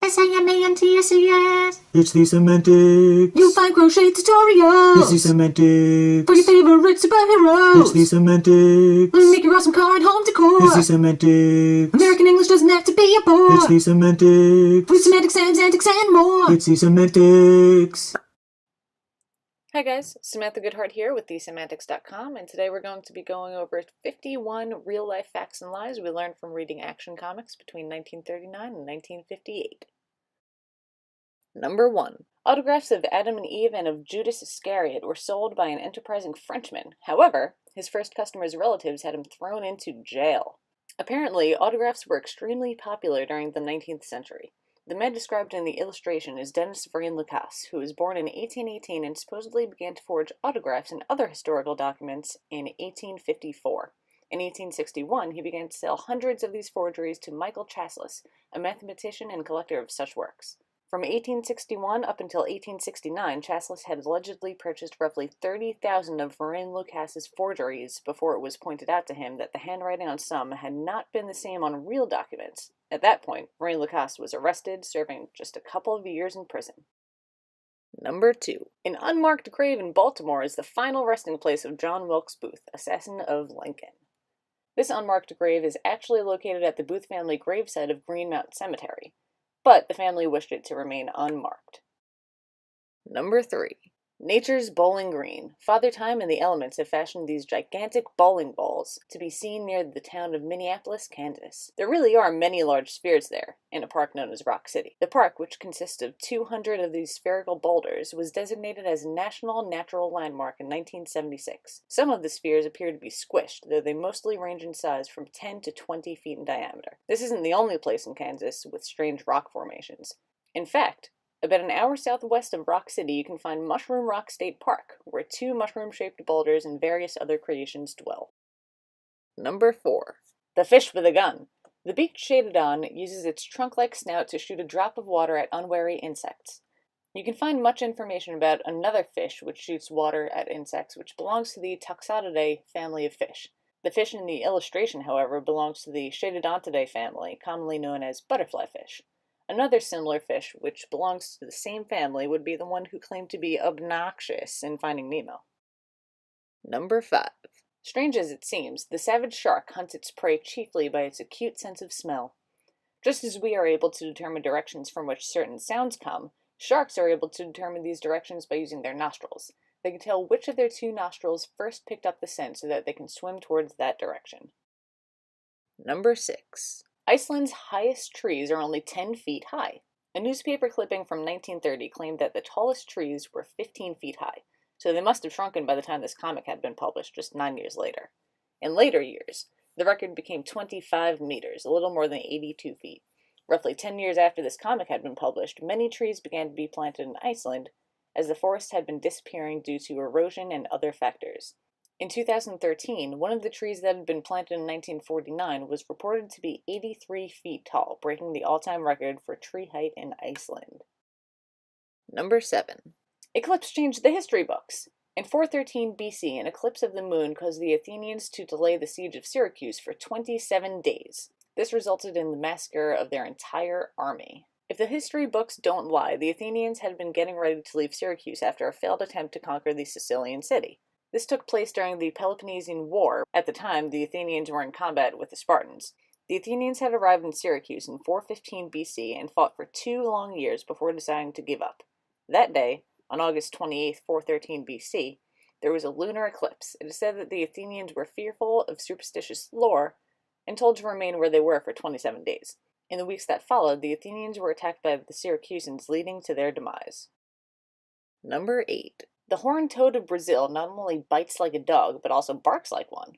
SAMANTSES. It's the Semantics. You'll find crochet tutorials. It's the Semantics. For your favorite superheroes. It's the Semantics. Make your awesome car and home decor. It's the Semantics. American English doesn't have to be a bore. It's the Semantics. With semantics, antics, and more. It's the Semantics. Hi guys, Samantha Goodheart here with thesemantics.com, and today we're going to be going over 51 real-life facts and lies we learned from reading Action Comics between 1939 and 1958. Number 1. Autographs of Adam and Eve and of Judas Iscariot were sold by an enterprising Frenchman. However, his first customer's relatives had him thrown into jail. Apparently, autographs were extremely popular during the 19th century. The man described in the illustration is Denis Vrain-Lacasse, who was born in 1818 and supposedly began to forge autographs and other historical documents in 1854. In 1861, he began to sell hundreds of these forgeries to Michael Chasles, a mathematician and collector of such works. From 1861 up until 1869, Chasles had allegedly purchased roughly 30,000 of Vrain-Lacasse's forgeries before it was pointed out to him that the handwriting on some had not been the same on real documents. At that point, Vrain-Lacasse was arrested, serving just a couple of years in prison. Number 2. An unmarked grave in Baltimore is the final resting place of John Wilkes Booth, assassin of Lincoln. This unmarked grave is actually located at the Booth family gravesite of Greenmount Cemetery, but the family wished it to remain unmarked. Number 3. Nature's Bowling Green. Father Time and the elements have fashioned these gigantic bowling balls to be seen near the town of Minneapolis, Kansas. There really are many large spheres there, in a park known as Rock City. The park, which consists of 200 of these spherical boulders, was designated as a National Natural Landmark in 1976. Some of the spheres appear to be squished, though they mostly range in size from 10 to 20 feet in diameter. This isn't the only place in Kansas with strange rock formations. In fact, about an hour southwest of Rock City, you can find Mushroom Rock State Park, where 2 mushroom-shaped boulders and various other creations dwell. Number 4. The fish with a gun. The beaked Chaetodon uses its trunk-like snout to shoot a drop of water at unwary insects. You can find much information about another fish which shoots water at insects, which belongs to the Toxodidae family of fish. The fish in the illustration, however, belongs to the Chaetodontidae family, commonly known as butterfly fish. Another similar fish, which belongs to the same family, would be the one who claimed to be obnoxious in Finding Nemo. Number 5. Strange as it seems, the savage shark hunts its prey chiefly by its acute sense of smell. Just as we are able to determine directions from which certain sounds come, sharks are able to determine these directions by using their nostrils. They can tell which of their 2 nostrils first picked up the scent so that they can swim towards that direction. Number 6. Iceland's highest trees are only 10 feet high. A newspaper clipping from 1930 claimed that the tallest trees were 15 feet high, so they must have shrunken by the time this comic had been published just 9 years later. In later years, the record became 25 meters, a little more than 82 feet. Roughly 10 years after this comic had been published, many trees began to be planted in Iceland, as the forest had been disappearing due to erosion and other factors. In 2013, one of the trees that had been planted in 1949 was reported to be 83 feet tall, breaking the all-time record for tree height in Iceland. Number 7. Eclipse changed the history books. In 413 BC, an eclipse of the moon caused the Athenians to delay the siege of Syracuse for 27 days. This resulted in the massacre of their entire army. If the history books don't lie, the Athenians had been getting ready to leave Syracuse after a failed attempt to conquer the Sicilian city. This took place during the Peloponnesian War. At the time, the Athenians were in combat with the Spartans. The Athenians had arrived in Syracuse in 415 BC and fought for 2 long years before deciding to give up. That day, on August 28, 413 BC, there was a lunar eclipse. It is said that the Athenians were fearful of superstitious lore and told to remain where they were for 27 days. In the weeks that followed, the Athenians were attacked by the Syracusans, leading to their demise. Number 8. The horned toad of Brazil not only bites like a dog, but also barks like one.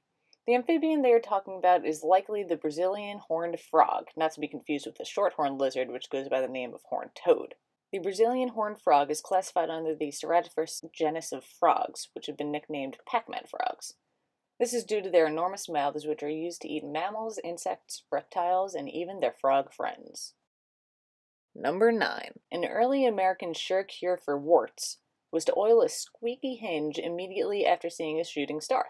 The amphibian they are talking about is likely the Brazilian horned frog, not to be confused with the short-horned lizard, which goes by the name of horned toad. The Brazilian horned frog is classified under the Cerativorous genus of frogs, which have been nicknamed Pac-Man frogs. This is due to their enormous mouths, which are used to eat mammals, insects, reptiles, and even their frog friends. Number 9. An early American sure cure for warts was to oil a squeaky hinge immediately after seeing a shooting star.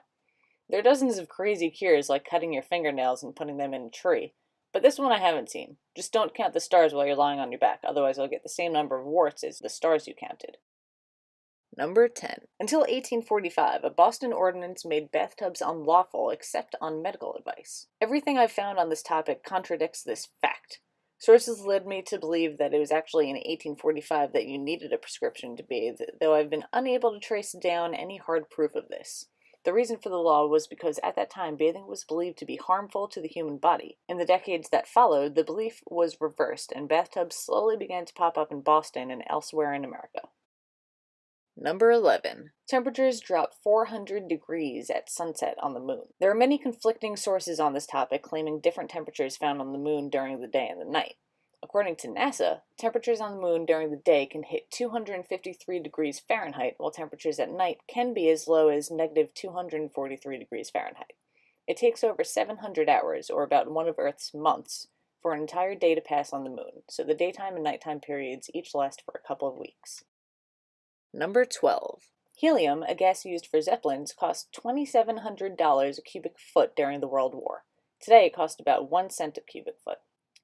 There are dozens of crazy cures like cutting your fingernails and putting them in a tree, But this one I haven't seen. Just don't count the stars while you're lying on your back, otherwise you'll get the same number of warts as the stars you counted. Number 10. Until 1845, a Boston ordinance made bathtubs unlawful except on medical advice. Everything I've found on this topic contradicts this fact. Sources led me to believe that it was actually in 1845 that you needed a prescription to bathe, though I've been unable to trace down any hard proof of this. The reason for the law was because at that time bathing was believed to be harmful to the human body. In the decades that followed, the belief was reversed, and bathtubs slowly began to pop up in Boston and elsewhere in America. Number 11. Temperatures drop 400 degrees at sunset on the moon. There are many conflicting sources on this topic claiming different temperatures found on the moon during the day and the night. According to NASA, temperatures on the moon during the day can hit 253 degrees Fahrenheit, while temperatures at night can be as low as negative 243 degrees Fahrenheit. It takes over 700 hours, or about one of Earth's months, for an entire day to pass on the moon, so the daytime and nighttime periods each last for a couple of weeks. Number 12. Helium, a gas used for zeppelins, cost $2,700 a cubic foot during the World War. Today it costs about 1 cent a cubic foot.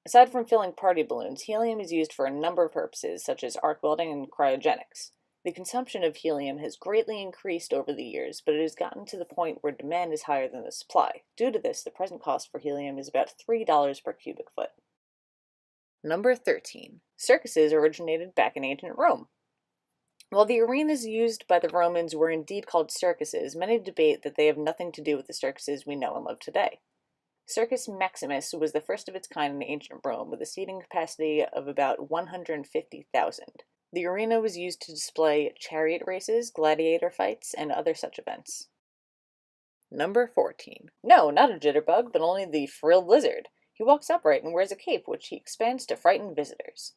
Aside from filling party balloons, helium is used for a number of purposes, such as arc welding and cryogenics. The consumption of helium has greatly increased over the years, but it has gotten to the point where demand is higher than the supply. Due to this, the present cost for helium is about $3 per cubic foot. Number 13. Circuses originated back in ancient Rome. While the arenas used by the Romans were indeed called circuses, many debate that they have nothing to do with the circuses we know and love today. Circus Maximus was the first of its kind in ancient Rome, with a seating capacity of about 150,000. The arena was used to display chariot races, gladiator fights, and other such events. Number 14. No, not a jitterbug, but only the frilled lizard. He walks upright and wears a cape, which he expands to frighten visitors.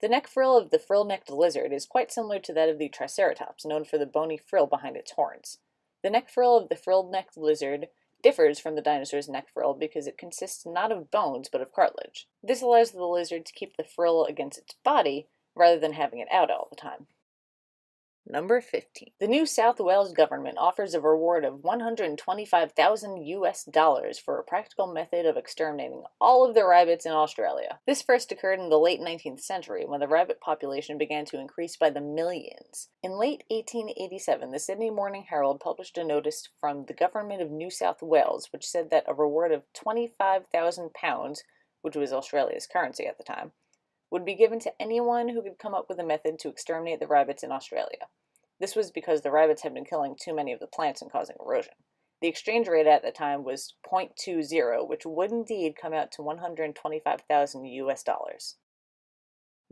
The neck frill of the frill-necked lizard is quite similar to that of the Triceratops, known for the bony frill behind its horns. The neck frill of the frilled-necked lizard differs from the dinosaur's neck frill because it consists not of bones but of cartilage. This allows the lizard to keep the frill against its body rather than having it out all the time. Number 15. The New South Wales government offers a reward of $125,000 for a practical method of exterminating all of the rabbits in Australia. This first occurred in the late 19th century when the rabbit population began to increase by the millions. In late 1887, the Sydney Morning Herald published a notice from the government of New South Wales which said that a reward of £25,000, which was Australia's currency at the time, would be given to anyone who could come up with a method to exterminate the rabbits in Australia. This was because the rabbits had been killing too many of the plants and causing erosion. The exchange rate at the time was 0.20, which would indeed come out to $125,000.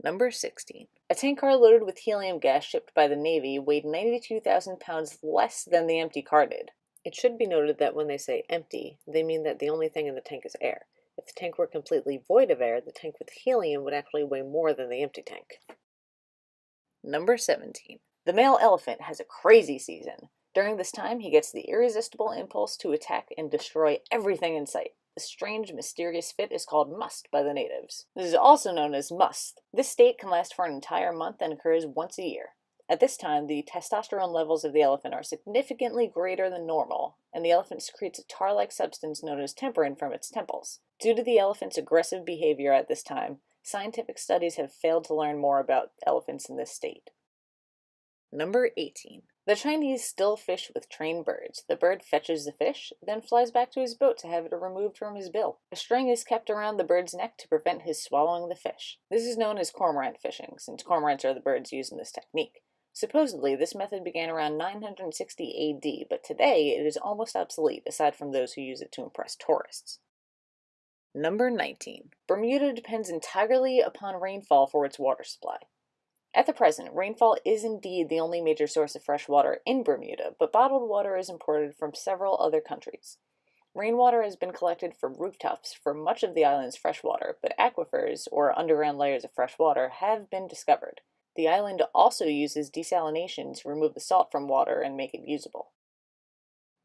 Number 16. A tank car loaded with helium gas shipped by the Navy weighed 92,000 pounds less than the empty car did. It should be noted that when they say empty, they mean that the only thing in the tank is air. If the tank were completely void of air, the tank with helium would actually weigh more than the empty tank. Number 17. The male elephant has a crazy season. During this time, he gets the irresistible impulse to attack and destroy everything in sight. This strange, mysterious fit is called must by the natives. This is also known as must. This state can last for an entire month and occurs once a year. At this time, the testosterone levels of the elephant are significantly greater than normal, and the elephant secretes a tar-like substance known as temperin from its temples. Due to the elephant's aggressive behavior at this time, scientific studies have failed to learn more about elephants in this state. Number 18. The Chinese still fish with trained birds. The bird fetches the fish, then flies back to his boat to have it removed from his bill. A string is kept around the bird's neck to prevent his swallowing the fish. This is known as cormorant fishing, since cormorants are the birds used in this technique. Supposedly, this method began around 960 AD, but today it is almost obsolete, aside from those who use it to impress tourists. Number 19. Bermuda depends entirely upon rainfall for its water supply. At the present, rainfall is indeed the only major source of fresh water in Bermuda, but bottled water is imported from several other countries. Rainwater has been collected from rooftops for much of the island's fresh water, but aquifers, or underground layers of fresh water, have been discovered. The island also uses desalination to remove the salt from water and make it usable.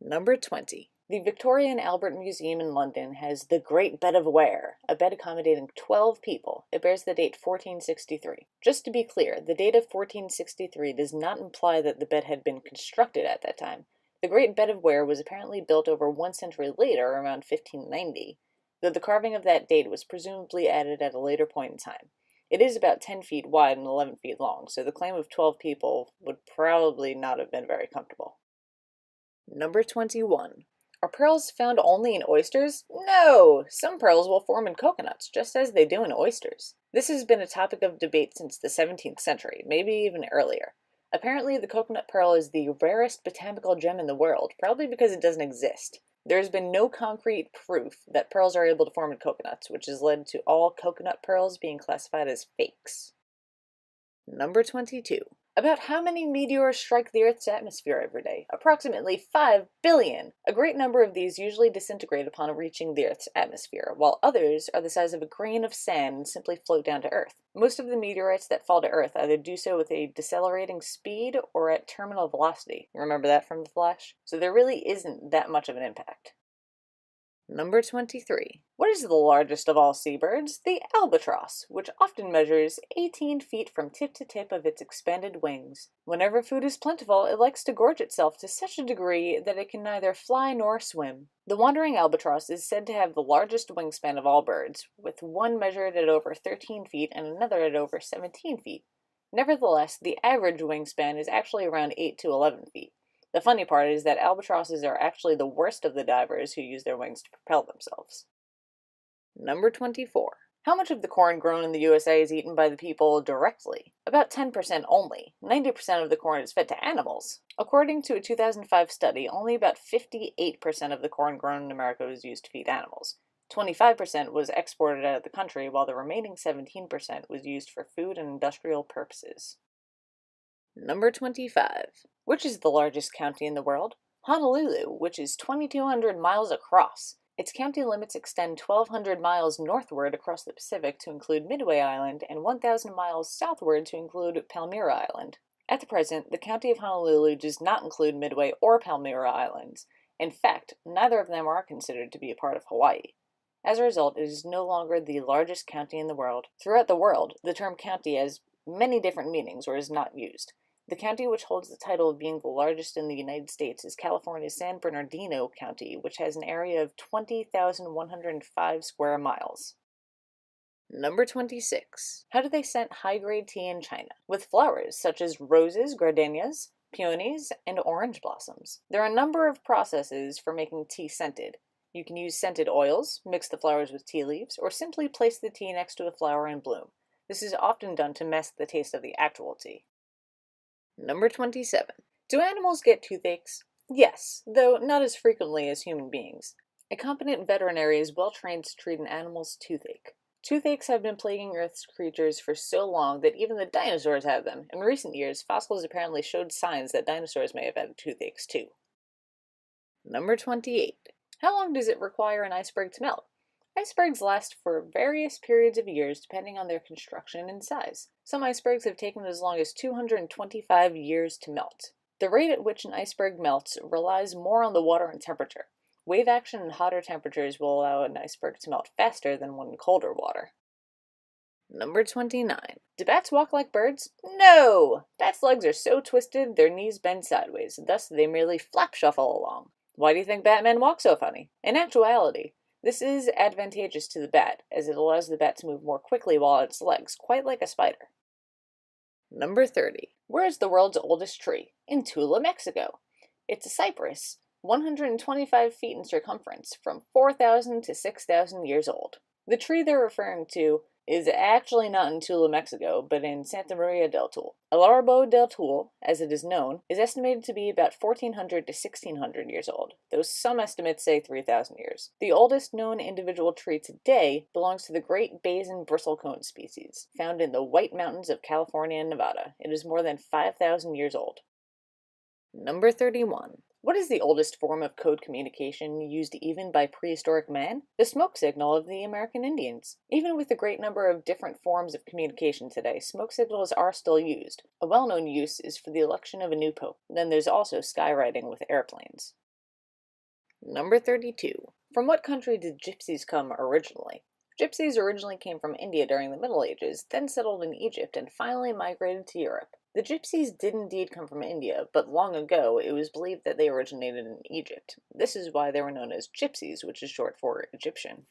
Number 20. The Victoria and Albert Museum in London has the Great Bed of Ware, a bed accommodating 12 people. It bears the date 1463. Just to be clear, the date of 1463 does not imply that the bed had been constructed at that time. The Great Bed of Ware was apparently built over 1 century later, around 1590, though the carving of that date was presumably added at a later point in time. It is about 10 feet wide and 11 feet long, so the claim of 12 people would probably not have been very comfortable. Number 21. Are pearls found only in oysters? No! Some pearls will form in coconuts, just as they do in oysters. This has been a topic of debate since the 17th century, maybe even earlier. Apparently, the coconut pearl is the rarest botanical gem in the world, probably because it doesn't exist. There has been no concrete proof that pearls are able to form in coconuts, which has led to all coconut pearls being classified as fakes. Number 22. About how many meteors strike the Earth's atmosphere every day? Approximately 5 billion! A great number of these usually disintegrate upon reaching the Earth's atmosphere, while others are the size of a grain of sand and simply float down to Earth. Most of the meteorites that fall to Earth either do so with a decelerating speed or at terminal velocity. Remember that from The Flash? So there really isn't that much of an impact. Number 23. What is the largest of all seabirds? The albatross, which often measures 18 feet from tip to tip of its expanded wings. Whenever food is plentiful, it likes to gorge itself to such a degree that it can neither fly nor swim. The wandering albatross is said to have the largest wingspan of all birds, with one measured at over 13 feet and another at over 17 feet. Nevertheless, the average wingspan is actually around 8 to 11 feet. The funny part is that albatrosses are actually the worst of the divers who use their wings to propel themselves. Number 24. How much of the corn grown in the USA is eaten by the people directly? About 10% only. 90% of the corn is fed to animals. According to a 2005 study, only about 58% of the corn grown in America was used to feed animals. 25% was exported out of the country, while the remaining 17% was used for food and industrial purposes. Number 25. Which is the largest county in the world? Honolulu, which is 2,200 miles across. Its county limits extend 1,200 miles northward across the Pacific to include Midway Island and 1,000 miles southward to include Palmyra Island. At the present, the county of Honolulu does not include Midway or Palmyra Islands. In fact, neither of them are considered to be a part of Hawaii. As a result, it is no longer the largest county in the world. Throughout the world, the term county has many different meanings or is not used. The county which holds the title of being the largest in the United States is California's San Bernardino County, which has an area of 20,105 square miles. Number 26. How do they scent high-grade tea in China? With flowers such as roses, gardenias, peonies, and orange blossoms. There are a number of processes for making tea scented. You can use scented oils, mix the flowers with tea leaves, or simply place the tea next to a flower in bloom. This is often done to mask the taste of the actual tea. Number 27. Do animals get toothaches? Yes, though not as frequently as human beings. A competent veterinary is well trained to treat an animal's toothache. Toothaches have been plaguing Earth's creatures for so long that even the dinosaurs had them. In recent years, fossils apparently showed signs that dinosaurs may have had toothaches too. Number 28. How long does it require an iceberg to melt? Icebergs last for various periods of years depending on their construction and size. Some icebergs have taken as long as 225 years to melt. The rate at which an iceberg melts relies more on the water and temperature. Wave action and hotter temperatures will allow an iceberg to melt faster than one in colder water. Number 29. Do bats walk like birds? No! Bats' legs are so twisted their knees bend sideways, thus they merely flap shuffle along. Why do you think Batman walks so funny? In actuality, this is advantageous to the bat, as it allows the bat to move more quickly while on its legs, quite like a spider. Number 30. Where is the world's oldest tree? In Tula, Mexico. It's a cypress, 125 feet in circumference, from 4,000 to 6,000 years old. The tree they're referring to is actually not in Tula, Mexico, but in Santa Maria del Tul. El Arbo del Tul, as it is known, is estimated to be about 1,400 to 1,600 years old, though some estimates say 3,000 years. The oldest known individual tree today belongs to the Great Basin bristlecone species, found in the White Mountains of California and Nevada. It is more than 5,000 years old. Number 31. What is the oldest form of code communication used even by prehistoric man? The smoke signal of the American Indians. Even with the great number of different forms of communication today, smoke signals are still used. A well-known use is for the election of a new pope. Then there's also skywriting with airplanes. Number 32. From what country did gypsies come originally? Gypsies originally came from India during the Middle Ages, then settled in Egypt, and finally migrated to Europe. The gypsies did indeed come from India, but long ago it was believed that they originated in Egypt. This is why they were known as gypsies, which is short for Egyptian.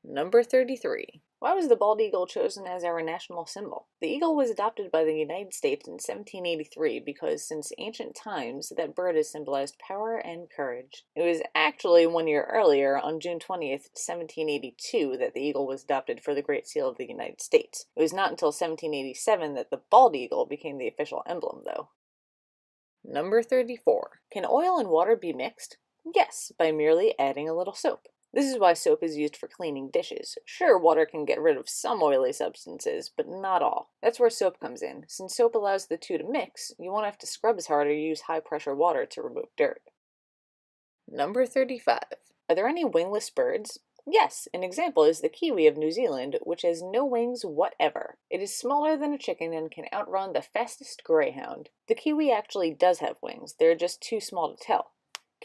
Number 33. Why was the bald eagle chosen as our national symbol? The eagle was adopted by the United States in 1783 because since ancient times that bird has symbolized power and courage. It was actually 1 year earlier, on June 20th, 1782, that the eagle was adopted for the Great Seal of the United States. It was not until 1787 that the bald eagle became the official emblem, though. Number 34. Can oil and water be mixed? Yes, by merely adding a little soap. This is why soap is used for cleaning dishes. Sure, water can get rid of some oily substances, but not all. That's where soap comes in. Since soap allows the two to mix, you won't have to scrub as hard or use high-pressure water to remove dirt. Number 35. Are there any wingless birds? Yes, an example is the kiwi of New Zealand, which has no wings whatever. It is smaller than a chicken and can outrun the fastest greyhound. The kiwi actually does have wings, they're just too small to tell.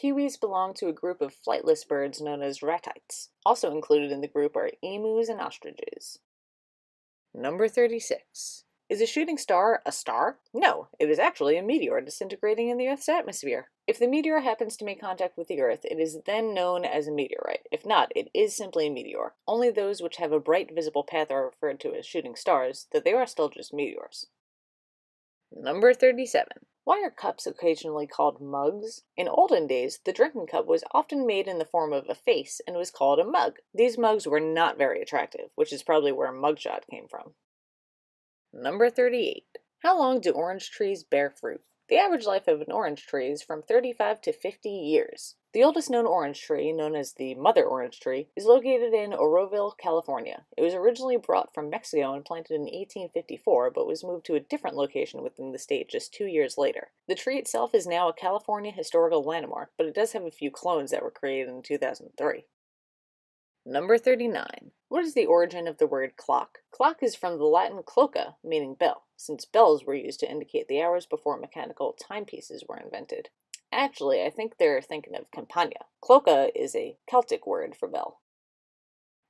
Kiwis belong to a group of flightless birds known as ratites. Also included in the group are emus and ostriches. Number 36. Is a shooting star a star? No, it is actually a meteor disintegrating in the Earth's atmosphere. If the meteor happens to make contact with the Earth, it is then known as a meteorite. If not, it is simply a meteor. Only those which have a bright visible path are referred to as shooting stars, though they are still just meteors. Number 37. Why are cups occasionally called mugs? In olden days, the drinking cup was often made in the form of a face and was called a mug. These mugs were not very attractive, which is probably where mugshot came from. Number 38. How long do orange trees bear fruit? The average life of an orange tree is from 35 to 50 years. The oldest known orange tree, known as the mother orange tree, is located in Oroville, California. It was originally brought from Mexico and planted in 1854, but was moved to a different location within the state just 2 years later. The tree itself is now a California historical landmark, but it does have a few clones that were created in 2003. Number 39. What is the origin of the word clock? Clock is from the Latin cloca, meaning bell, since bells were used to indicate the hours before mechanical timepieces were invented. Actually, I think they're thinking of campagna. Cloca is a Celtic word for bell.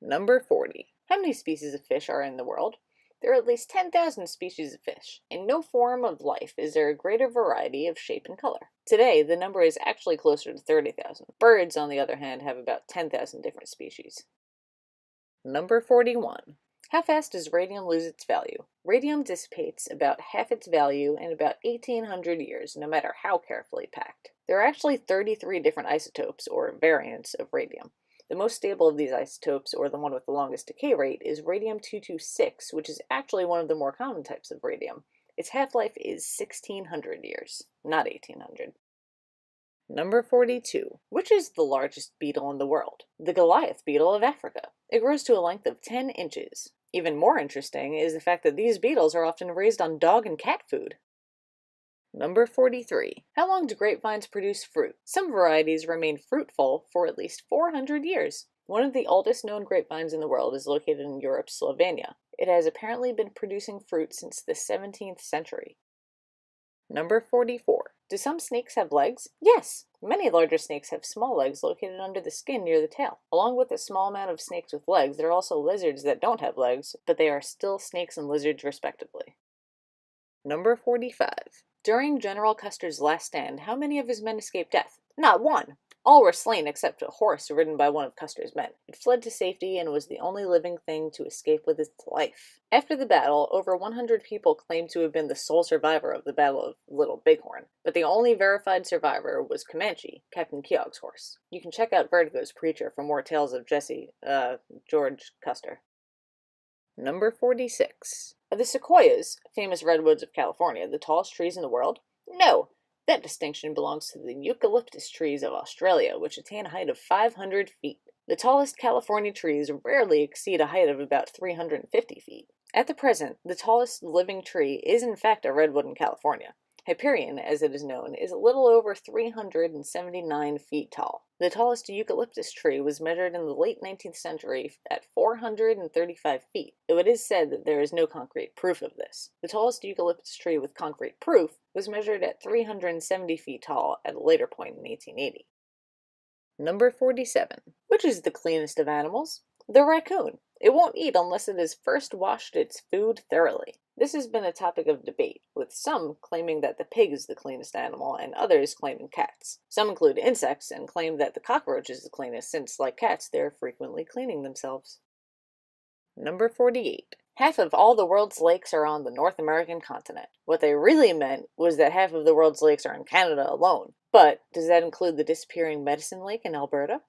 Number 40. How many species of fish are in the world? There are at least 10,000 species of fish. In no form of life is there a greater variety of shape and color. Today, the number is actually closer to 30,000. Birds, on the other hand, have about 10,000 different species. Number 41. How fast does radium lose its value? Radium dissipates about half its value in about 1,800 years, no matter how carefully packed. There are actually 33 different isotopes, or variants, of radium. The most stable of these isotopes, or the one with the longest decay rate, is radium-226, which is actually one of the more common types of radium. Its half-life is 1,600 years, not 1,800. Number 42. Which is the largest beetle in the world? The Goliath beetle of Africa. It grows to a length of 10 inches. Even more interesting is the fact that these beetles are often raised on dog and cat food. Number 43. How long do grapevines produce fruit? Some varieties remain fruitful for at least 400 years. One of the oldest known grapevines in the world is located in Europe's Slovenia. It has apparently been producing fruit since the 17th century. Number 44. Do some snakes have legs? Yes! Many larger snakes have small legs located under the skin near the tail. Along with a small amount of snakes with legs, there are also lizards that don't have legs, but they are still snakes and lizards respectively. Number 45. During General Custer's last stand, how many of his men escaped death? Not one! All were slain except a horse ridden by one of Custer's men. It fled to safety and was the only living thing to escape with its life. After the battle, over 100 people claimed to have been the sole survivor of the Battle of Little Bighorn, but the only verified survivor was Comanche, Captain Keogh's horse. You can check out Vertigo's Preacher for more tales of George Custer. Number 46. Are the sequoias, famous redwoods of California, the tallest trees in the world? No! That distinction belongs to the eucalyptus trees of Australia, which attain a height of 500 feet. The tallest California trees rarely exceed a height of about 350 feet. At the present, the tallest living tree is in fact a redwood in California. Hyperion, as it is known, is a little over 379 feet tall. The tallest eucalyptus tree was measured in the late 19th century at 435 feet, though it is said that there is no concrete proof of this. The tallest eucalyptus tree with concrete proof was measured at 370 feet tall at a later point in 1880. Number 47. Which is the cleanest of animals? The raccoon. It won't eat unless it has first washed its food thoroughly. This has been a topic of debate, with some claiming that the pig is the cleanest animal and others claiming cats. Some include insects and claim that the cockroach is the cleanest since, like cats, they're frequently cleaning themselves. Number 48. Half of all the world's lakes are on the North American continent. What they really meant was that half of the world's lakes are in Canada alone. But does that include the disappearing Medicine Lake in Alberta?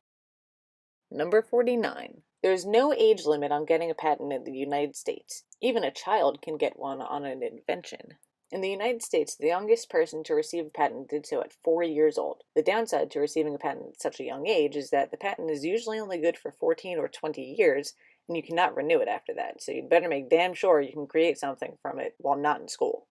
Number 49. There's no age limit on getting a patent in the United States. Even a child can get one on an invention. In the United States, the youngest person to receive a patent did so at 4 years old. The downside to receiving a patent at such a young age is that the patent is usually only good for 14 or 20 years, and you cannot renew it after that, so you'd better make damn sure you can create something from it while not in school.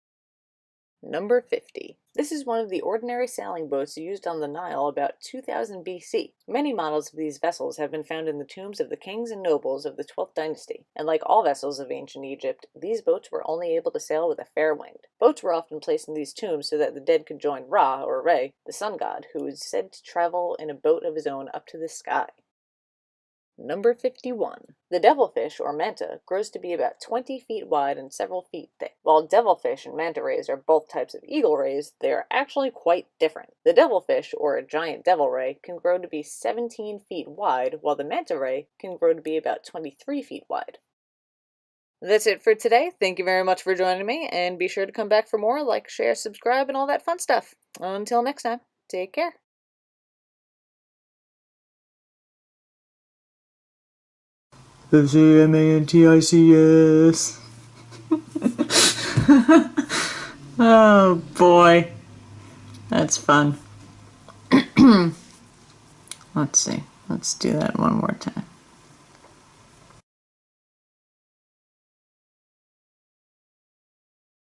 Number 50. This is one of the ordinary sailing boats used on the Nile about 2000 BC. Many models of these vessels have been found in the tombs of the kings and nobles of the 12th dynasty, and like all vessels of ancient Egypt, these boats were only able to sail with a fair wind. Boats were often placed in these tombs so that the dead could join Ra, or Re, the sun god, who is said to travel in a boat of his own up to the sky. Number 51. The devilfish, or manta, grows to be about 20 feet wide and several feet thick. While devilfish and manta rays are both types of eagle rays, they are actually quite different. The devilfish, or a giant devil ray, can grow to be 17 feet wide, while the manta ray can grow to be about 23 feet wide. That's it for today. Thank you very much for joining me, and be sure to come back for more, like, share, subscribe, and all that fun stuff. Until next time, take care. Samantics. Oh boy. That's fun. Let's see. Let's do that one more time.